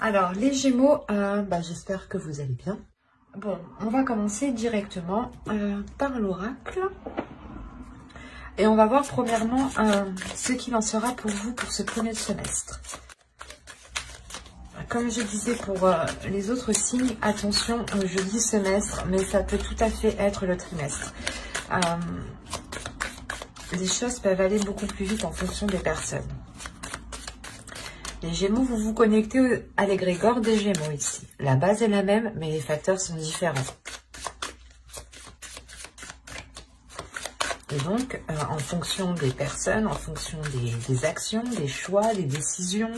Alors, les Gémeaux, j'espère que vous allez bien. Bon, on va commencer directement par l'oracle. Et on va voir premièrement ce qu'il en sera pour vous pour ce premier semestre. Comme je disais pour les autres signes, attention, je dis semestre, mais ça peut tout à fait être le trimestre. Les choses peuvent aller beaucoup plus vite en fonction des personnes. Les Gémeaux, vous vous connectez à l'égrégore des Gémeaux ici. La base est la même, mais les facteurs sont différents. Et donc, en fonction des personnes, en fonction des actions, des choix, des décisions,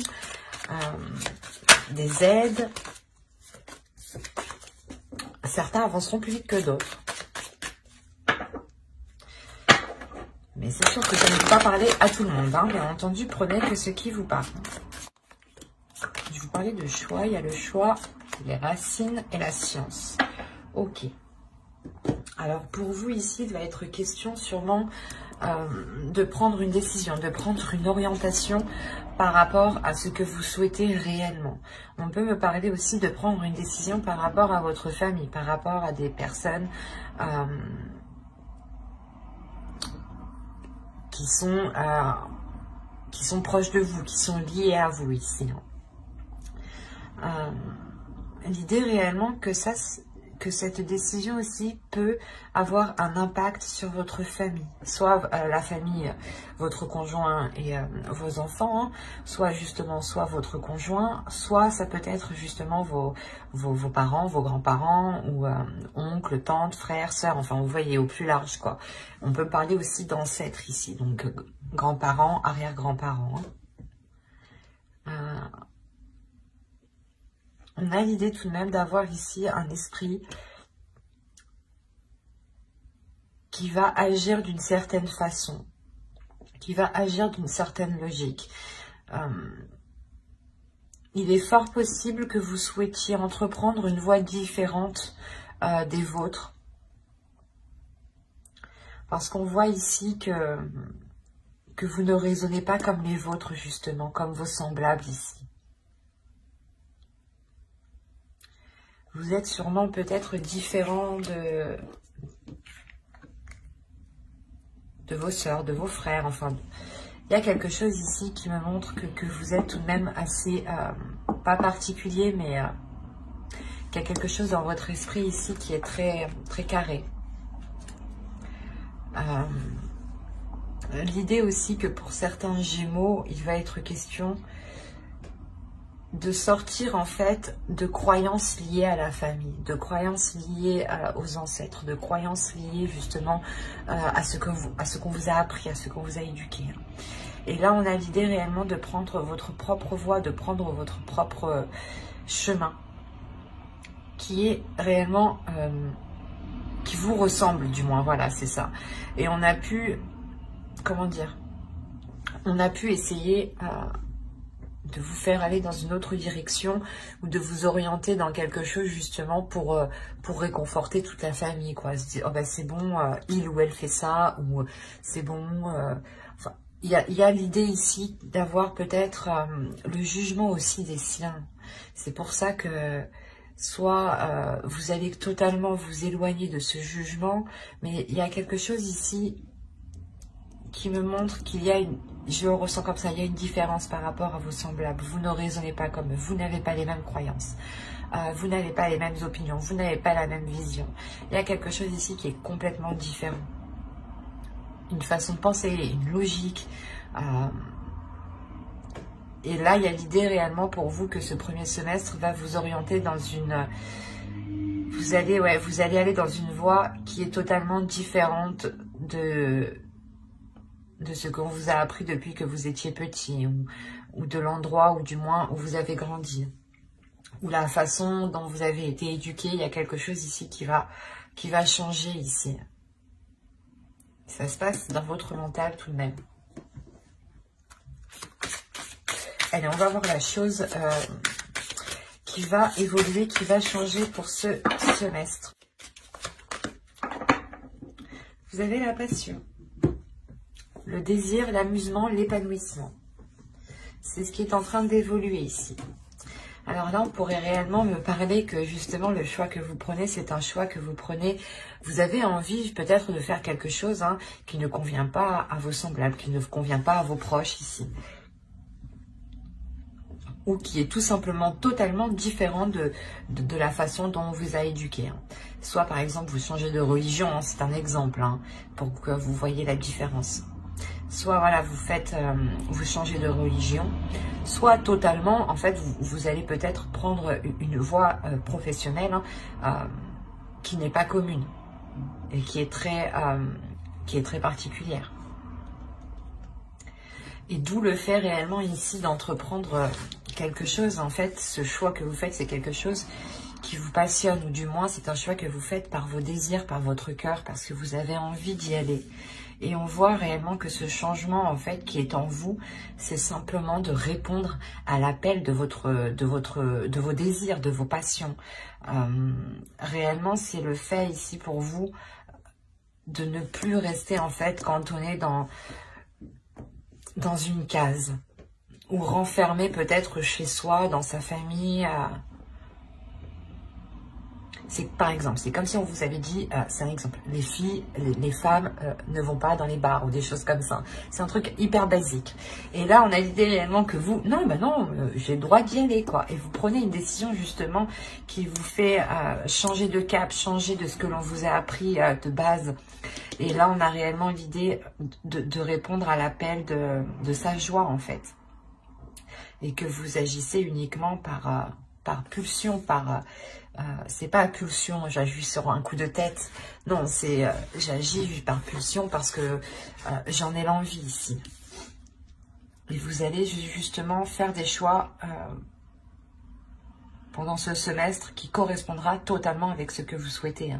des aides, certains avanceront plus vite que d'autres. Mais c'est sûr que je ne peux pas parler à tout le monde. Hein. Bien entendu, prenez que ce qui vous parle. Je vous parlais de choix. Il y a le choix, les racines et la science. Ok. Alors, pour vous, ici, il va être question sûrement de prendre une décision, de prendre une orientation par rapport à ce que vous souhaitez réellement. On peut me parler aussi de prendre une décision par rapport à votre famille, par rapport à des personnes qui sont proches de vous, qui sont liées à vous ici. L'idée réellement que cette décision aussi peut avoir un impact sur votre famille, soit la famille, votre conjoint et vos enfants, hein, soit votre conjoint, soit ça peut être justement vos parents, vos grands-parents, ou oncles, tantes, frères, sœurs, enfin vous voyez au plus large quoi. On peut parler aussi d'ancêtres ici, donc grands-parents, arrière-grands-parents. On a l'idée tout de même d'avoir ici un esprit qui va agir d'une certaine façon, qui va agir d'une certaine logique. Il est fort possible que vous souhaitiez entreprendre une voie différente des vôtres. Parce qu'on voit ici que vous ne raisonnez pas comme les vôtres, justement, comme vos semblables ici. Vous êtes sûrement peut-être différent de vos sœurs, de vos frères, enfin, il y a quelque chose ici qui me montre que vous êtes tout de même assez, pas particulier, mais qu'il y a quelque chose dans votre esprit ici qui est très, très carré. L'idée aussi que pour certains Gémeaux, il va être question de sortir en fait de croyances liées à la famille, de croyances liées aux ancêtres, de croyances liées justement à ce qu'on vous a appris, à ce qu'on vous a éduqué. Et là, on a l'idée réellement de prendre votre propre voie, de prendre votre propre chemin, qui est réellement, qui vous ressemble du moins, voilà, c'est ça. Et on a pu, comment dire, on a pu essayer de vous faire aller dans une autre direction ou de vous orienter dans quelque chose justement pour réconforter toute la famille, quoi. Se dire, oh ben c'est bon, il ou elle fait ça, ou c'est bon. Enfin, il y a l'idée ici d'avoir peut-être le jugement aussi des siens. C'est pour ça que soit vous allez totalement vous éloigner de ce jugement, mais il y a quelque chose ici qui me montre qu'il y a une, je le ressens comme ça, il y a une différence par rapport à vos semblables. Vous ne raisonnez pas comme eux, vous n'avez pas les mêmes croyances, vous n'avez pas les mêmes opinions, vous n'avez pas la même vision. Il y a quelque chose ici qui est complètement différent. Une façon de penser, une logique. Et là, il y a l'idée réellement pour vous que ce premier semestre va vous orienter dans une... Vous allez aller dans une voie qui est totalement différente de ce qu'on vous a appris depuis que vous étiez petit, ou de l'endroit, ou du moins où vous avez grandi, ou la façon dont vous avez été éduqué. Il y a quelque chose ici qui va changer ici. Ça se passe dans votre mental tout de même. Allez, on va voir la chose qui va évoluer, qui va changer pour ce semestre. Vous avez la passion, le désir, l'amusement, l'épanouissement. C'est ce qui est en train d'évoluer ici. Alors là, on pourrait réellement me parler que justement le choix que vous prenez, c'est un choix que vous prenez. Vous avez envie peut-être de faire quelque chose qui ne convient pas à vos semblables, qui ne convient pas à vos proches ici. Ou qui est tout simplement totalement différent de la façon dont on vous a éduqué. Soit par exemple vous changez de religion, c'est un exemple, pour que vous voyez la différence. Soit voilà, vous changez de religion, soit totalement, en fait, vous allez peut-être prendre une voie professionnelle qui n'est pas commune et qui est très particulière. Et d'où le fait réellement ici d'entreprendre quelque chose. En fait, ce choix que vous faites, c'est quelque chose qui vous passionne, ou du moins c'est un choix que vous faites par vos désirs, par votre cœur, parce que vous avez envie d'y aller. Et on voit réellement que ce changement, en fait, qui est en vous, c'est simplement de répondre à l'appel de vos désirs, de vos passions. Réellement, c'est le fait ici pour vous de ne plus rester, en fait, cantonné dans une case, ou renfermé peut-être chez soi, dans sa famille. C'est par exemple, c'est comme si on vous avait dit, c'est un exemple, les filles, les femmes ne vont pas dans les bars ou des choses comme ça. C'est un truc hyper basique. Et là, on a l'idée réellement que vous, non, j'ai le droit d'y aller, quoi. Et vous prenez une décision justement qui vous fait changer de cap, changer de ce que l'on vous a appris de base. Et là, on a réellement l'idée de répondre à l'appel de sa joie, en fait. Et que vous agissez uniquement par pulsion, c'est pas pulsion, j'agis sur un coup de tête. Non, c'est j'agis par pulsion parce que j'en ai l'envie ici. Et vous allez justement faire des choix pendant ce semestre qui correspondra totalement avec ce que vous souhaitez.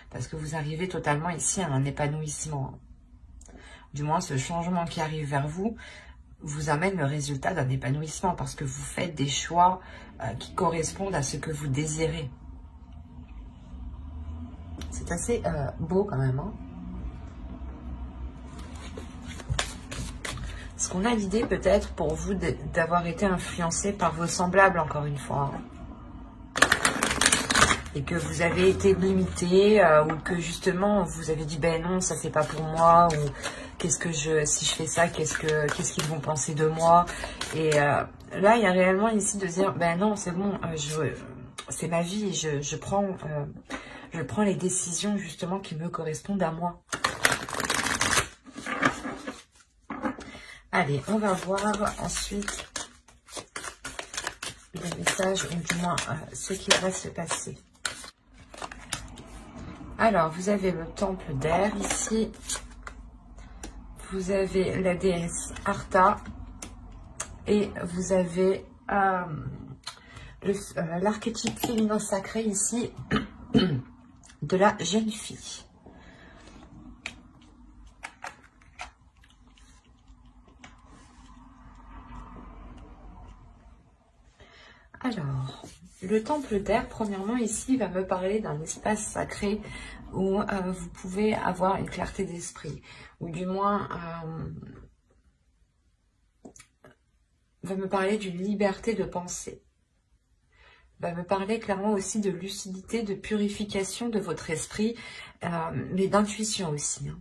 Parce que vous arrivez totalement ici à un épanouissement. Du moins, ce changement qui arrive vers vous vous amène le résultat d'un épanouissement parce que vous faites des choix qui correspondent à ce que vous désirez. C'est assez beau quand même. Est-ce qu'on a l'idée peut-être pour vous d'avoir été influencé par vos semblables encore une fois et que vous avez été limité ou que justement vous avez dit ben non, ça c'est pas pour moi, ou si je fais ça, qu'est-ce qu'ils vont penser de moi. Et là il y a réellement ici de dire ben non, c'est bon, c'est ma vie, je prends les décisions justement qui me correspondent à moi. Allez, on va voir ensuite les messages, ou du moins ce qui va se passer. Alors, vous avez le temple d'air ici. Vous avez la déesse Arta. Et vous avez l'archétype féminin sacré ici de la jeune fille. Alors, le temple d'air, premièrement, ici, va me parler d'un espace sacré où vous pouvez avoir une clarté d'esprit, ou du moins, va me parler d'une liberté de pensée. Va me parler clairement aussi de lucidité, de purification de votre esprit, mais d'intuition aussi.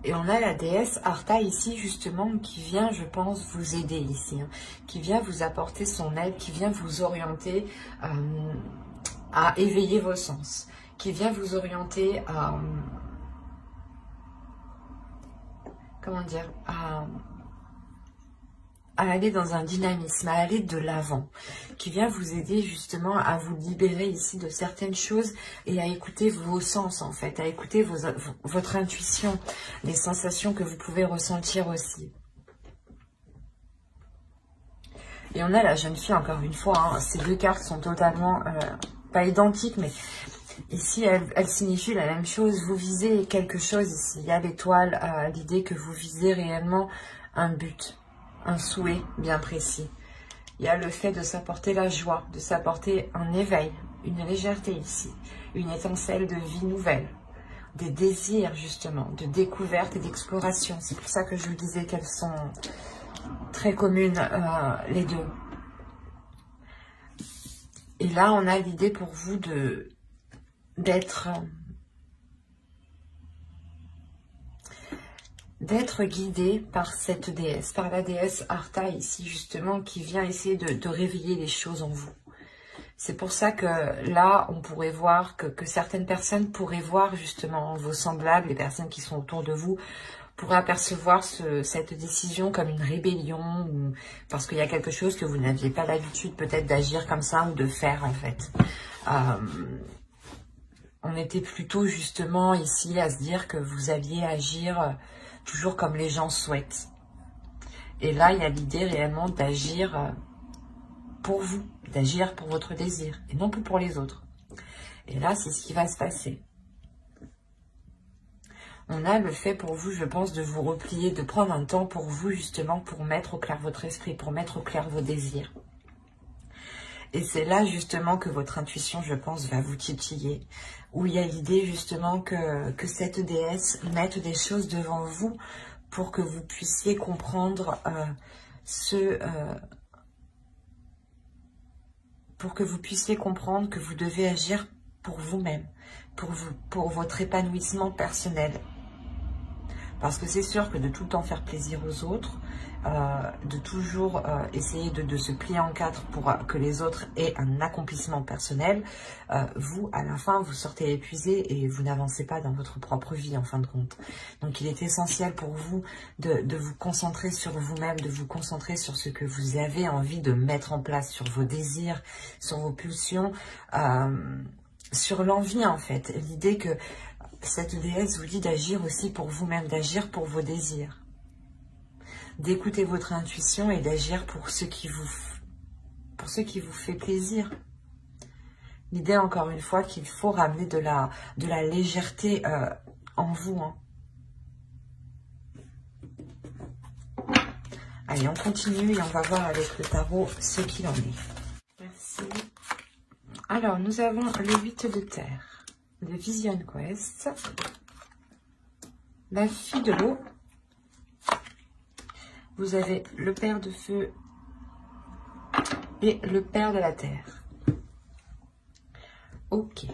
Et on a la déesse Arta ici, justement, qui vient, je pense, vous aider ici. Qui vient vous apporter son aide, qui vient vous orienter à éveiller vos sens. Qui vient vous orienter à... comment dire, à aller dans un dynamisme, à aller de l'avant, qui vient vous aider justement à vous libérer ici de certaines choses et à écouter vos sens en fait, à écouter votre intuition, les sensations que vous pouvez ressentir aussi. Et on a la jeune fille encore une fois, ces deux cartes sont totalement, pas identiques, mais ici elles signifient la même chose. Vous visez quelque chose ici, il y a l'étoile, l'idée que vous visez réellement un but, un souhait bien précis. Il y a le fait de s'apporter la joie, de s'apporter un éveil, une légèreté ici, une étincelle de vie nouvelle. des désirs justement, de découverte et d'exploration. C'est pour ça que je vous disais qu'elles sont très communes, les deux. Et là, on a l'idée pour vous d'être guidé par cette déesse, par la déesse Artha ici justement, qui vient essayer de réveiller les choses en vous. C'est pour ça que là, on pourrait voir que certaines personnes pourraient voir justement vos semblables, les personnes qui sont autour de vous, pourraient apercevoir cette décision comme une rébellion, ou parce qu'il y a quelque chose que vous n'aviez pas l'habitude peut-être d'agir comme ça ou de faire en fait. On était plutôt justement ici à se dire que vous alliez agir toujours comme les gens souhaitent. Et là, il y a l'idée réellement d'agir pour vous, d'agir pour votre désir, et non plus pour les autres. Et là, c'est ce qui va se passer. On a le fait pour vous, je pense, de vous replier, de prendre un temps pour vous, justement, pour mettre au clair votre esprit, pour mettre au clair vos désirs. Et c'est là, justement, que votre intuition, je pense, va vous titiller. Où il y a l'idée, justement, que cette déesse mette des choses devant vous pour que vous puissiez comprendre pour que vous puissiez comprendre que vous devez agir pour vous-même, pour votre épanouissement personnel. Parce que c'est sûr que de tout le temps faire plaisir aux autres, de toujours essayer de se plier en quatre pour que les autres aient un accomplissement personnel, vous, à la fin, vous sortez épuisé et vous n'avancez pas dans votre propre vie, en fin de compte. Donc, il est essentiel pour vous de vous concentrer sur vous-même, de vous concentrer sur ce que vous avez envie de mettre en place, sur vos désirs, sur vos pulsions, sur l'envie, en fait. L'idée que cette déesse vous dit d'agir aussi pour vous-même, d'agir pour vos désirs. D'écouter votre intuition et d'agir pour ce qui vous fait plaisir. L'idée, encore une fois, qu'il faut ramener de la légèreté en vous. Hein. Allez, on continue et on va voir avec le tarot ce qu'il en est. Merci. Alors, nous avons le 8 de terre. Le Vision Quest, la fille de l'eau, vous avez le père de feu et le père de la terre. Ok.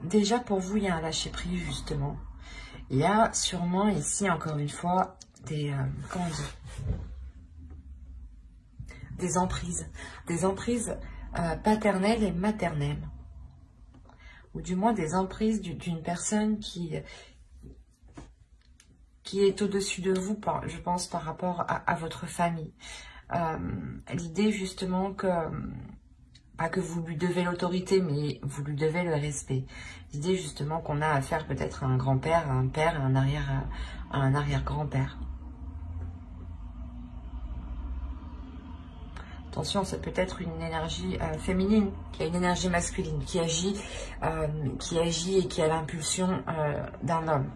Déjà pour vous, il y a un lâcher prise justement. Il y a sûrement ici, encore une fois, des emprises. Des emprises paternelle et maternelle, ou du moins des emprises d'une personne qui est au-dessus de vous, je pense, par rapport à votre famille. L'idée justement que, pas que vous lui devez l'autorité, mais vous lui devez le respect. L'idée justement qu'on a affaire peut-être à un grand-père, à un père, à un arrière-grand-père. Attention, ça peut être une énergie féminine, qui a une énergie masculine, qui agit et qui a l'impulsion d'un homme.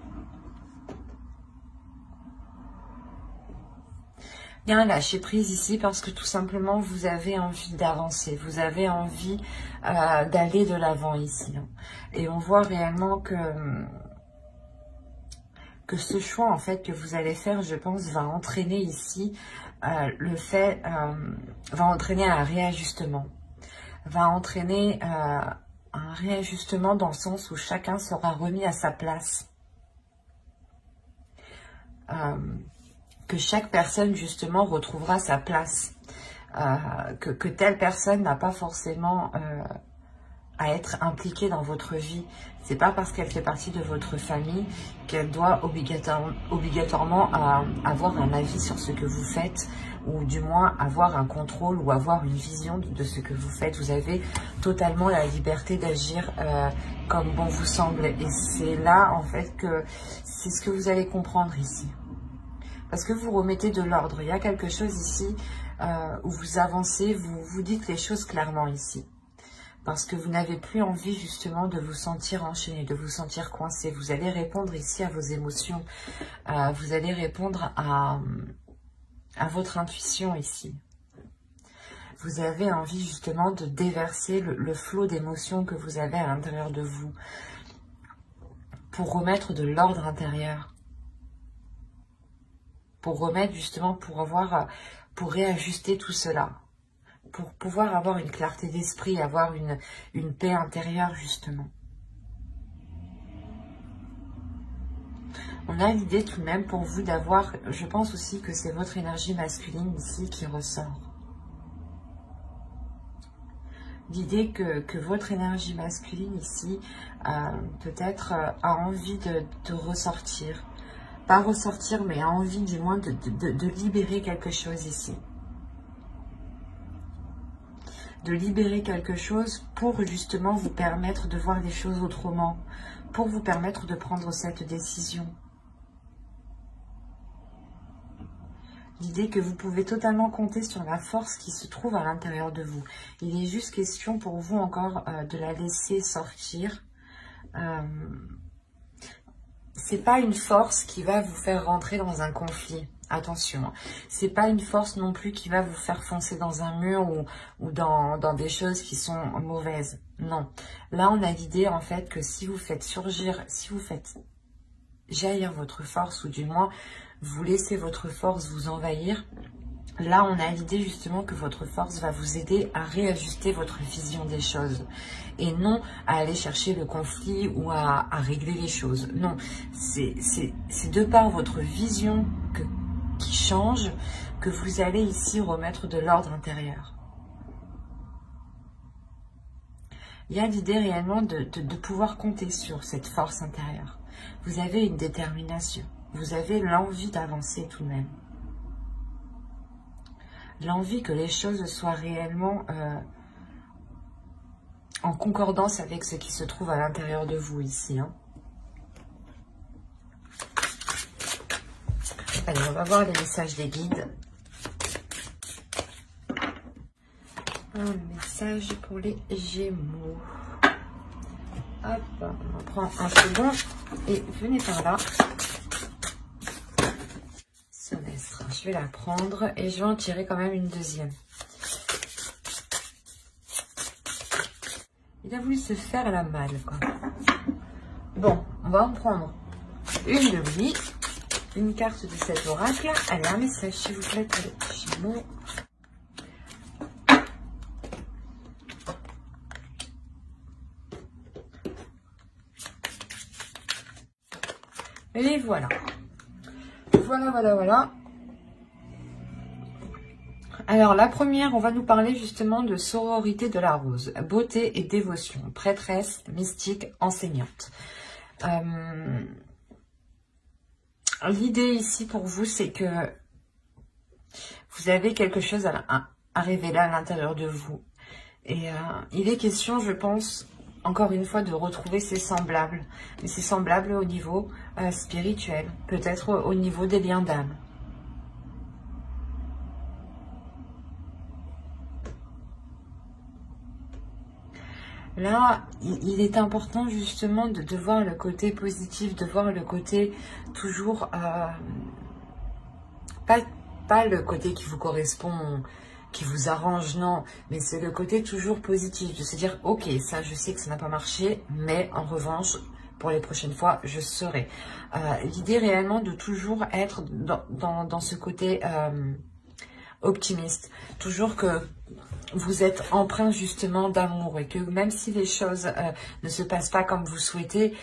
Il y a un lâcher prise ici parce que tout simplement vous avez envie d'avancer, vous avez envie d'aller de l'avant ici. Et on voit réellement que ce choix en fait que vous allez faire, je pense, va entraîner ici va entraîner un réajustement, va entraîner un réajustement dans le sens où chacun sera remis à sa place, que chaque personne justement retrouvera sa place, que telle personne n'a pas forcément à être impliquée dans votre vie. C'est pas parce qu'elle fait partie de votre famille qu'elle doit obligatoirement avoir un avis sur ce que vous faites, ou du moins avoir un contrôle ou avoir une vision de ce que vous faites. Vous avez totalement la liberté d'agir comme bon vous semble. Et c'est là, en fait, que c'est ce que vous allez comprendre ici. Parce que vous remettez de l'ordre. Il y a quelque chose ici où vous avancez, vous vous dites les choses clairement ici. Parce que vous n'avez plus envie justement de vous sentir enchaîné, de vous sentir coincé. Vous allez répondre ici à vos émotions. Vous allez répondre à votre intuition ici. Vous avez envie justement de déverser le flot d'émotions que vous avez à l'intérieur de vous pour remettre de l'ordre intérieur. Pour remettre justement, pour réajuster tout cela. Pour pouvoir avoir une clarté d'esprit, avoir une paix intérieure justement. On a l'idée tout de même pour vous d'avoir, je pense aussi que c'est votre énergie masculine ici qui ressort. L'idée que votre énergie masculine ici, peut-être a envie de ressortir. Pas ressortir, mais a envie du moins de libérer quelque chose ici. De libérer quelque chose pour justement vous permettre de voir les choses autrement. Pour vous permettre de prendre cette décision. L'idée que vous pouvez totalement compter sur la force qui se trouve à l'intérieur de vous. Il est juste question pour vous encore de la laisser sortir. C'est pas une force qui va vous faire rentrer dans un conflit. Attention, c'est pas une force non plus qui va vous faire foncer dans un mur ou dans des choses qui sont mauvaises. Non. Là, on a l'idée en fait que si vous faites surgir, si vous faites jaillir votre force, ou du moins vous laissez votre force vous envahir, là on a l'idée justement que votre force va vous aider à réajuster votre vision des choses et non à aller chercher le conflit ou à régler les choses. Non, c'est de par votre vision qui change que vous allez ici remettre de l'ordre intérieur. Il y a l'idée réellement de pouvoir compter sur cette force intérieure. Vous avez une détermination. Vous avez l'envie d'avancer tout de même. L'envie que les choses soient réellement en concordance avec ce qui se trouve à l'intérieur de vous ici. Hein. Allez, on va voir les messages des guides. Un message pour les Gémeaux. Hop, on prend un second et venez par là. Semestre, je vais la prendre et je vais en tirer quand même une deuxième. Il a voulu se faire la malle, quoi. Bon, on va en prendre une de lui, une carte de cet oracle. Allez, un message s'il vous plaît pour les Gémeaux. Et voilà. Voilà. Alors, la première, on va nous parler justement de sororité de la rose. Beauté et dévotion. Prêtresse, mystique, enseignante. L'idée ici pour vous, c'est que vous avez quelque chose à révéler à l'intérieur de vous. Et il est question, je pense, encore une fois, de retrouver ses semblables. Mais ses semblables au niveau spirituel, peut-être au niveau des liens d'âme. Là, il est important justement de voir le côté positif, de voir le côté toujours, pas le côté qui vous correspond, qui vous arrange, non, mais c'est le côté toujours positif, de se dire, ok, ça je sais que ça n'a pas marché, mais en revanche, pour les prochaines fois, je serai. L'idée réellement de toujours être dans ce côté optimiste, toujours que vous êtes empreint justement d'amour et que même si les choses ne se passent pas comme vous souhaitez,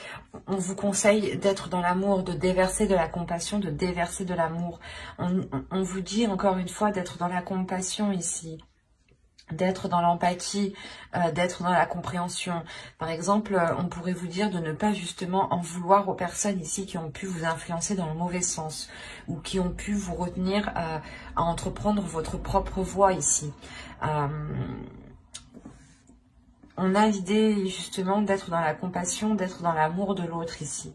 on vous conseille d'être dans l'amour, de déverser de la compassion, de déverser de l'amour. On vous dit encore une fois d'être dans la compassion ici, d'être dans l'empathie, d'être dans la compréhension. Par exemple, on pourrait vous dire de ne pas justement en vouloir aux personnes ici qui ont pu vous influencer dans le mauvais sens ou qui ont pu vous retenir à entreprendre votre propre voie ici. On a l'idée justement d'être dans la compassion, d'être dans l'amour de l'autre ici.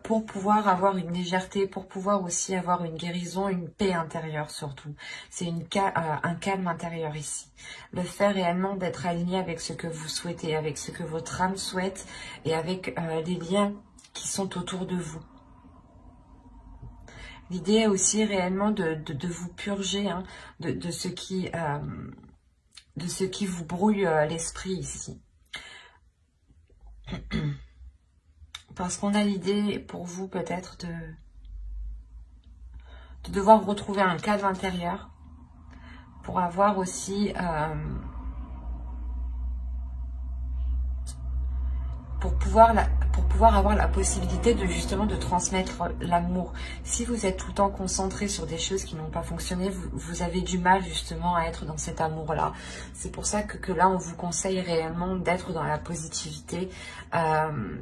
Pour pouvoir avoir une légèreté, pour pouvoir aussi avoir une guérison, une paix intérieure surtout. C'est un calme intérieur ici. Le fait réellement d'être aligné avec ce que vous souhaitez, avec ce que votre âme souhaite et avec les liens qui sont autour de vous. L'idée est aussi réellement de vous purger de ce qui ce qui vous brouille l'esprit ici. Parce qu'on a l'idée pour vous peut-être de devoir retrouver un cadre intérieur pour avoir aussi pour pouvoir avoir la possibilité de justement de transmettre l'amour. Si vous êtes tout le temps concentré sur des choses qui n'ont pas fonctionné, vous avez du mal justement à être dans cet amour-là. C'est pour ça que là, on vous conseille réellement d'être dans la positivité,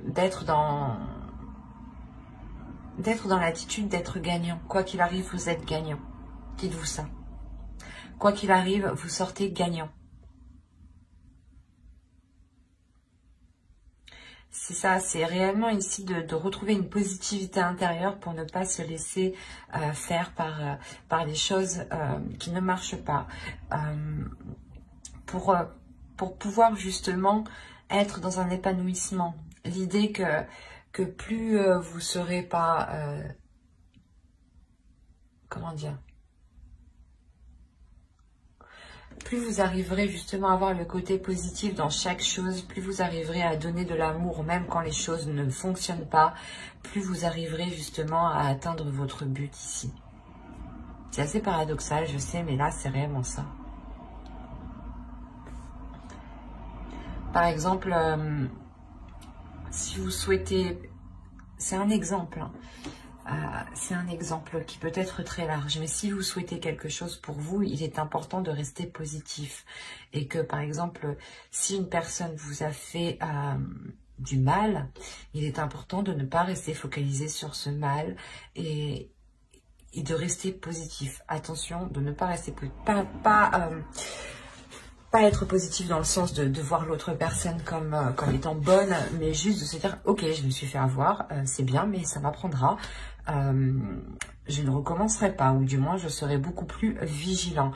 d'être dans l'attitude d'être gagnant. Quoi qu'il arrive, vous êtes gagnant. Dites-vous ça. Quoi qu'il arrive, vous sortez gagnant. C'est ça, c'est réellement ici de retrouver une positivité intérieure pour ne pas se laisser faire par les choses qui ne marchent pas. Pour pouvoir justement être dans un épanouissement. L'idée que plus vous serez pas... comment dire ? Plus vous arriverez justement à avoir le côté positif dans chaque chose, plus vous arriverez à donner de l'amour même quand les choses ne fonctionnent pas, plus vous arriverez justement à atteindre votre but ici. C'est assez paradoxal, je sais, mais là c'est réellement ça. Par exemple, si vous souhaitez... C'est un exemple, hein. C'est un exemple qui peut être très large, mais si vous souhaitez quelque chose pour vous, il est important de rester positif. Et que par exemple, si une personne vous a fait du mal, il est important de ne pas rester focalisé sur ce mal et de rester positif. Attention, de ne pas rester pas être positif dans le sens de voir l'autre personne comme étant bonne, mais juste de se dire, ok, je me suis fait avoir, c'est bien, mais ça m'apprendra. Je ne recommencerai pas, ou du moins, je serai beaucoup plus vigilant.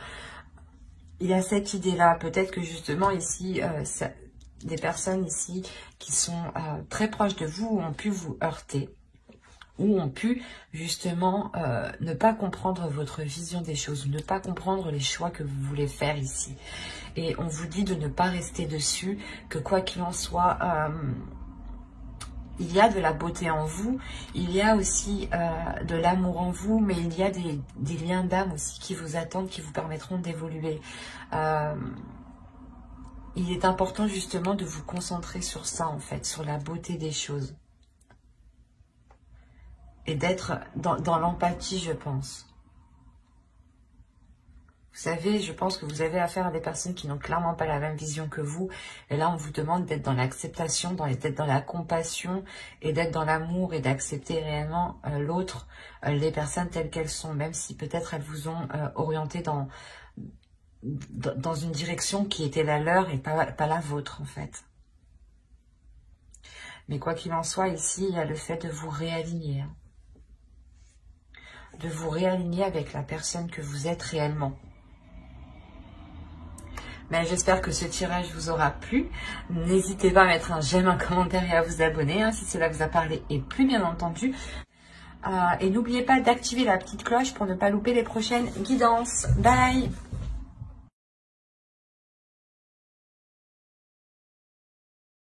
Il y a cette idée-là, peut-être que justement ici, des personnes ici qui sont très proches de vous ont pu vous heurter, ou ont pu justement ne pas comprendre votre vision des choses, ne pas comprendre les choix que vous voulez faire ici. Et on vous dit de ne pas rester dessus, que quoi qu'il en soit, il y a de la beauté en vous, il y a aussi de l'amour en vous, mais il y a des liens d'âme aussi qui vous attendent, qui vous permettront d'évoluer. Il est important justement de vous concentrer sur ça en fait, sur la beauté des choses. Et d'être dans l'empathie, je pense. Vous savez, je pense que vous avez affaire à des personnes qui n'ont clairement pas la même vision que vous. Et là, on vous demande d'être dans l'acceptation, d'être dans la compassion et d'être dans l'amour et d'accepter réellement l'autre, les personnes telles qu'elles sont, même si peut-être elles vous ont orienté dans une direction qui était la leur et pas la vôtre, en fait. Mais quoi qu'il en soit, ici, il y a le fait de vous réaligner. De vous réaligner avec la personne que vous êtes réellement. Mais j'espère que ce tirage vous aura plu. N'hésitez pas à mettre un j'aime, un commentaire et à vous abonner si cela vous a parlé et plu bien entendu. Et n'oubliez pas d'activer la petite cloche pour ne pas louper les prochaines guidances. Bye!